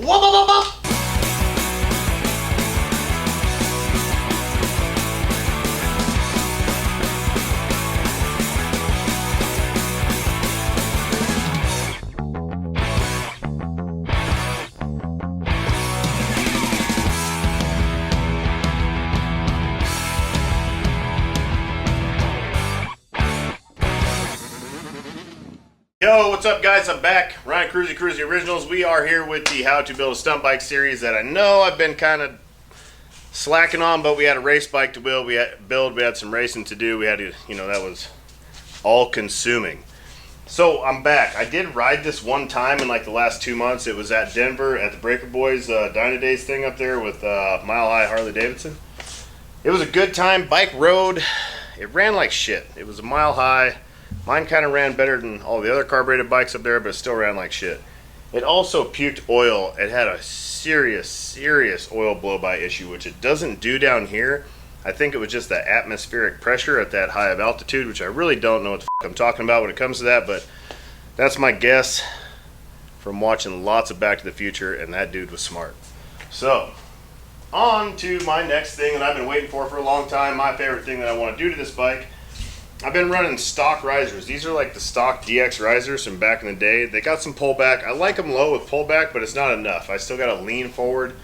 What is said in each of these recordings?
Whoa, whoa, whoa, whoa. Yo, what's up guys? I'm back. Ryan KRUESI Originals. We are here with the How to Build a Stunt Bike series that I know I've been kind of slacking on, but we had a race bike to build. We had some racing to do. We had to, that was all consuming. So I'm back. I did ride this one time in like the last 2 months. It was at Denver at the Breaker Boys Dyna Days thing up there with Mile High Harley Davidson. It was a good time. Bike rode. It ran like shit. It was a mile high. Mine kind of ran better than all the other carbureted bikes up there, but it still ran like shit. It also puked oil. It had a serious oil blow-by issue, which it doesn't do down here. I think it was just the atmospheric pressure at that high of altitude, which I really don't know what the fuck I'm talking about when it comes to that, but that's my guess from watching lots of Back to the Future, and that dude was smart. So, on to my next thing that I've been waiting for a long time, my favorite thing that I want to do to this bike. I've been running stock risers. These are like the stock DX risers from back in the day. They got some pullback. I like them low with pullback, but it's not enough. I still got to lean forward.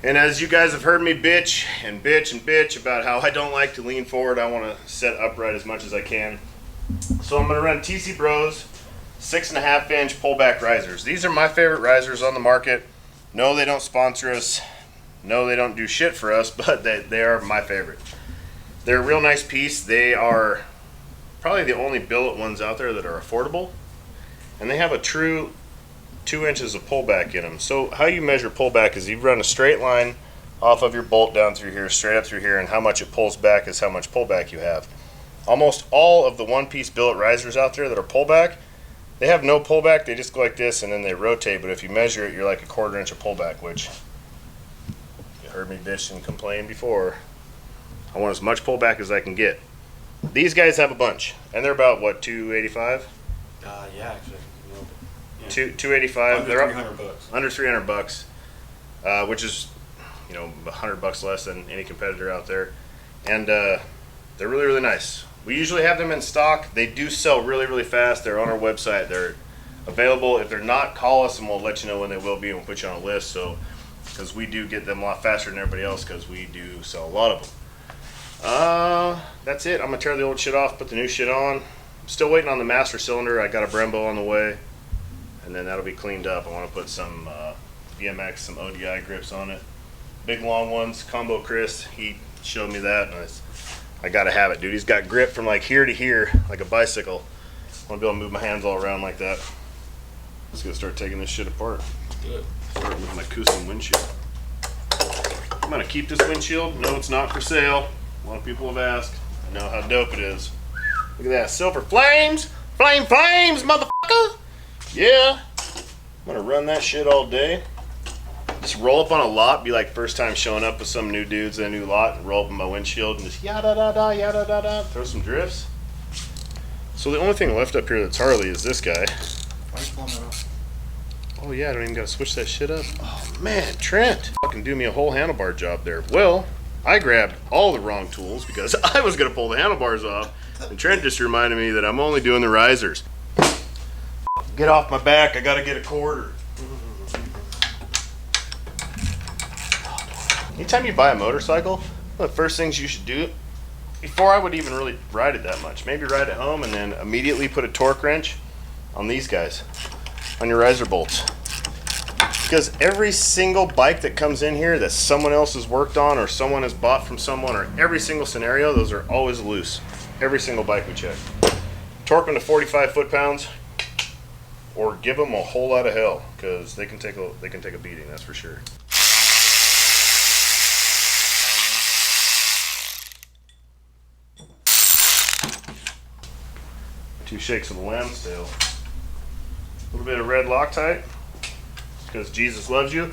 And as you guys have heard me bitch and bitch and bitch about how I don't like to lean forward, I want to set upright as much as I can. So I'm going to run TC Bros 6.5 inch pullback risers. These are my favorite risers on the market. No, they don't sponsor us. No, they don't do shit for us, but they are my favorite. They're a real nice piece. They are probably the only billet ones out there that are affordable, and they have a true 2 inches of pullback in them. So how you measure pullback is you run a straight line off of your bolt down through here, straight up through here, and how much it pulls back is how much pullback you have. Almost all of the one-piece billet risers out there that are pullback, they have no pullback. They just go like this and then they rotate, but if you measure it, you're like a 1/4 inch of pullback, which you heard me bitch and complain before. I want as much pullback as I can get. These guys have a bunch, and they're about what, 285? Yeah, actually, a little bit. Yeah. 285. Under they're $300. Under $300, which is $100 less than any competitor out there, and they're really nice. We usually have them in stock. They do sell really fast. They're on our website. They're available. If they're not, call us and we'll let you know when they will be, and we'll put you on a list. So, because we do get them a lot faster than everybody else, because we do sell a lot of them. That's it. I'm gonna tear the old shit off, put the new shit on. I'm still waiting on the master cylinder. I got a Brembo on the way, and then that'll be cleaned up. I want to put some VMX, some ODI grips on it. Big long ones, Combo Chris, he showed me that, and I gotta have it, dude. He's got grip from like here to here, like a bicycle. I want to be able to move my hands all around like that. Let's go start taking this shit apart. Good. Start with my KRUESI windshield. I'm gonna keep this windshield. No, it's not for sale. A lot of people have asked. I know how dope it is. Look at that, silver flames! Flames, motherfucker! Yeah. I'm gonna run that shit all day. Just roll up on a lot, be like first time showing up with some new dudes in a new lot, and roll up in my windshield and just yada da da, yada da da, throw some drifts. So the only thing left up here that's Harley is this guy. Why are you pulling that off? Oh yeah, I don't even gotta switch that shit up. Oh man, Trent fucking do me a whole handlebar job there. Well, I grabbed all the wrong tools because I was gonna pull the handlebars off, and Trent just reminded me that I'm only doing the risers. Get off my back, I gotta get a quarter. Anytime you buy a motorcycle, one of the first things you should do, before I would even really ride it that much, maybe ride it home and then immediately put a torque wrench on these guys, on your riser bolts. Because every single bike that comes in here that someone else has worked on or someone has bought from someone, or every single scenario, those are always loose. Every single bike we check. Torque them to 45 foot-pounds, or give them a whole lot of hell, because they can take a beating, that's for sure. Two shakes of the lamb's tail. A little bit of red Loctite, because Jesus loves you.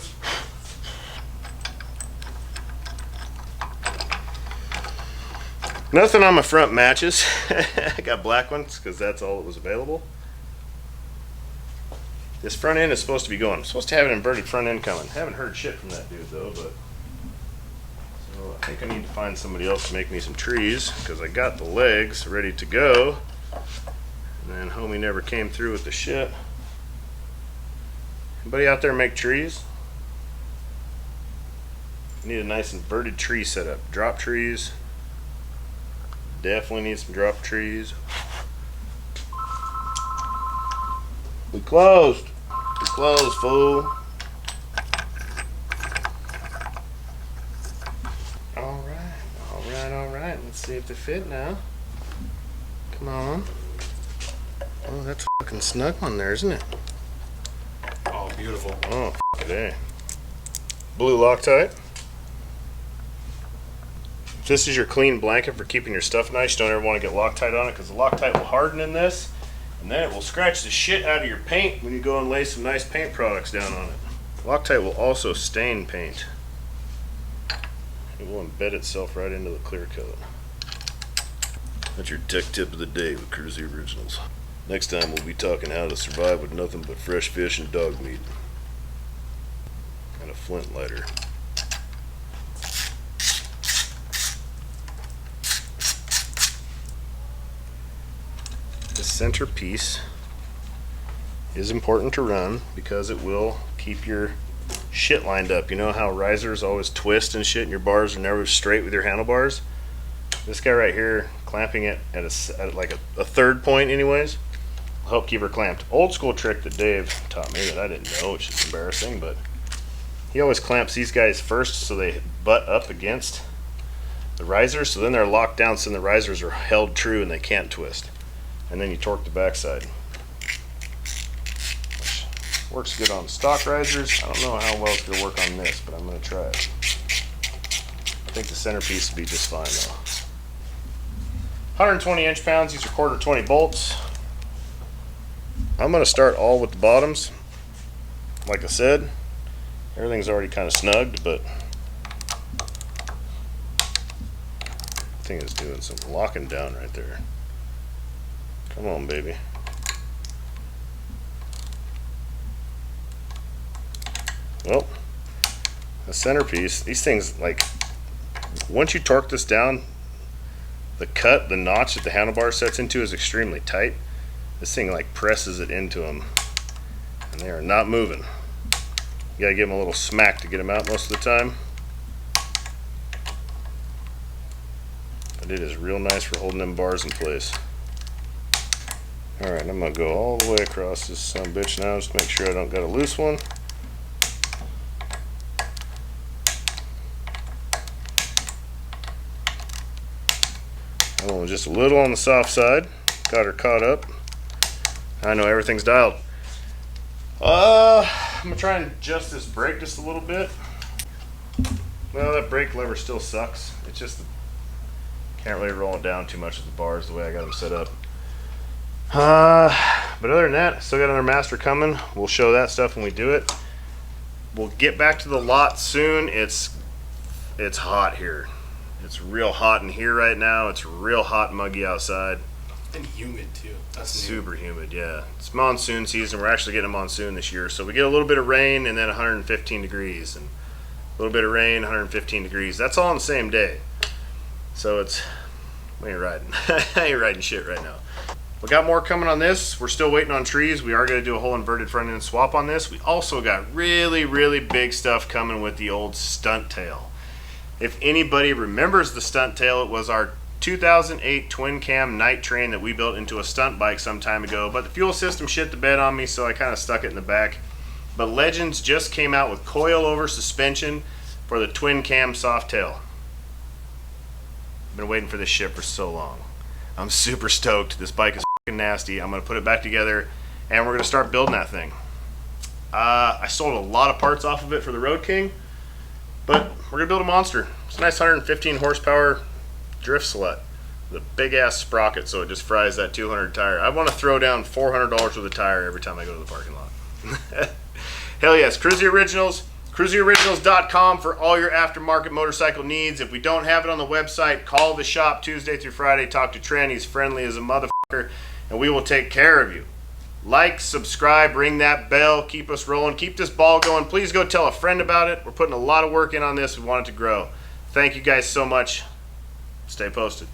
Nothing on my front matches. I got black ones because that's all that was available. This front end is supposed to be going. I'm supposed to have an inverted front end coming. Haven't heard shit from that dude though, but so I think I need to find somebody else to make me some trees because I got the legs ready to go. And then homie never came through with the shit. Anybody out there make trees? Need a nice inverted tree setup. Drop trees. Definitely need some drop trees. We closed. We closed, fool. Alright. Let's see if they fit now. Come on. Oh, that's fucking snug on there, isn't it? Oh, beautiful. Oh, f it, eh? Blue Loctite. If this is your clean blanket for keeping your stuff nice, you don't ever want to get Loctite on it because the Loctite will harden in this. And then it will scratch the shit out of your paint when you go and lay some nice paint products down on it. Loctite will also stain paint. It will embed itself right into the clear coat. That's your tech tip of the day with KRUESI Originals. Next time we'll be talking how to survive with nothing but fresh fish and dog meat. And a flint lighter. The center piece is important to run because it will keep your shit lined up. You know how risers always twist and shit and your bars are never straight with your handlebars? This guy right here, clamping it at like a third point anyways, will help keep her clamped. Old school trick that Dave taught me that I didn't know, which is embarrassing, but he always clamps these guys first so they butt up against the risers, so then they're locked down so then the risers are held true and they can't twist. And then you torque the backside. Which works good on stock risers. I don't know how well it's going to work on this, but I'm going to try it. I think the centerpiece will be just fine though. 120 inch-pounds, these are 1/4 bolts. I'm going to start all with the bottoms. Like I said, everything's already kind of snugged, but I think it's doing some locking down right there. Come on, baby. Well, the centerpiece, these things, like, once you torque this down, the notch that the handlebar sets into is extremely tight. This thing, like, presses it into them, and they are not moving. You gotta give them a little smack to get them out most of the time. But it is real nice for holding them bars in place. Alright, I'm going to go all the way across this son of a bitch now just to make sure I don't got a loose one. Oh, just a little on the soft side. Got her caught up. I know everything's dialed. I'm going to try and adjust this brake just a little bit. Well, that brake lever still sucks. It's just can't really roll it down too much with the bars the way I got them set up. But other than that, still got another master coming. We'll show that stuff when we do it. We'll get back to the lot soon. It's hot here. It's real hot in here right now. It's real hot and muggy outside. And humid too. That's super humid, yeah. It's monsoon season. We're actually getting a monsoon this year. So we get a little bit of rain and then 115 degrees. And a little bit of rain, 115 degrees. That's all on the same day. So it's, we ain't riding. I ain't riding shit right now. We got more coming on this. We're still waiting on trees. We are going to do a whole inverted front end swap on this. We also got really, really big stuff coming with the old stunt tail. If anybody remembers the stunt tail, it was our 2008 twin cam night train that we built into a stunt bike some time ago, but the fuel system shit the bed on me, so I kind of stuck it in the back. But Legends just came out with coil-over suspension for the twin cam soft tail. Been waiting for this shit for so long. I'm super stoked. This bike is fucking nasty. I'm going to put it back together, and we're going to start building that thing. I sold a lot of parts off of it for the Road King, but we're going to build a monster. It's a nice 115 horsepower drift slut with a big ass sprocket, so it just fries that 200 tire. I want to throw down $400 worth of tire every time I go to the parking lot. Hell yes, KRUESI Originals. KRUESIOriginals.com for all your aftermarket motorcycle needs. If we don't have it on the website, call the shop Tuesday through Friday. Talk to Trent. He's friendly as a motherfucker, and we will take care of you. Like, subscribe, ring that bell, keep us rolling, keep this ball going. Please go tell a friend about it. We're putting a lot of work in on this. We want it to grow. Thank you guys so much. Stay posted.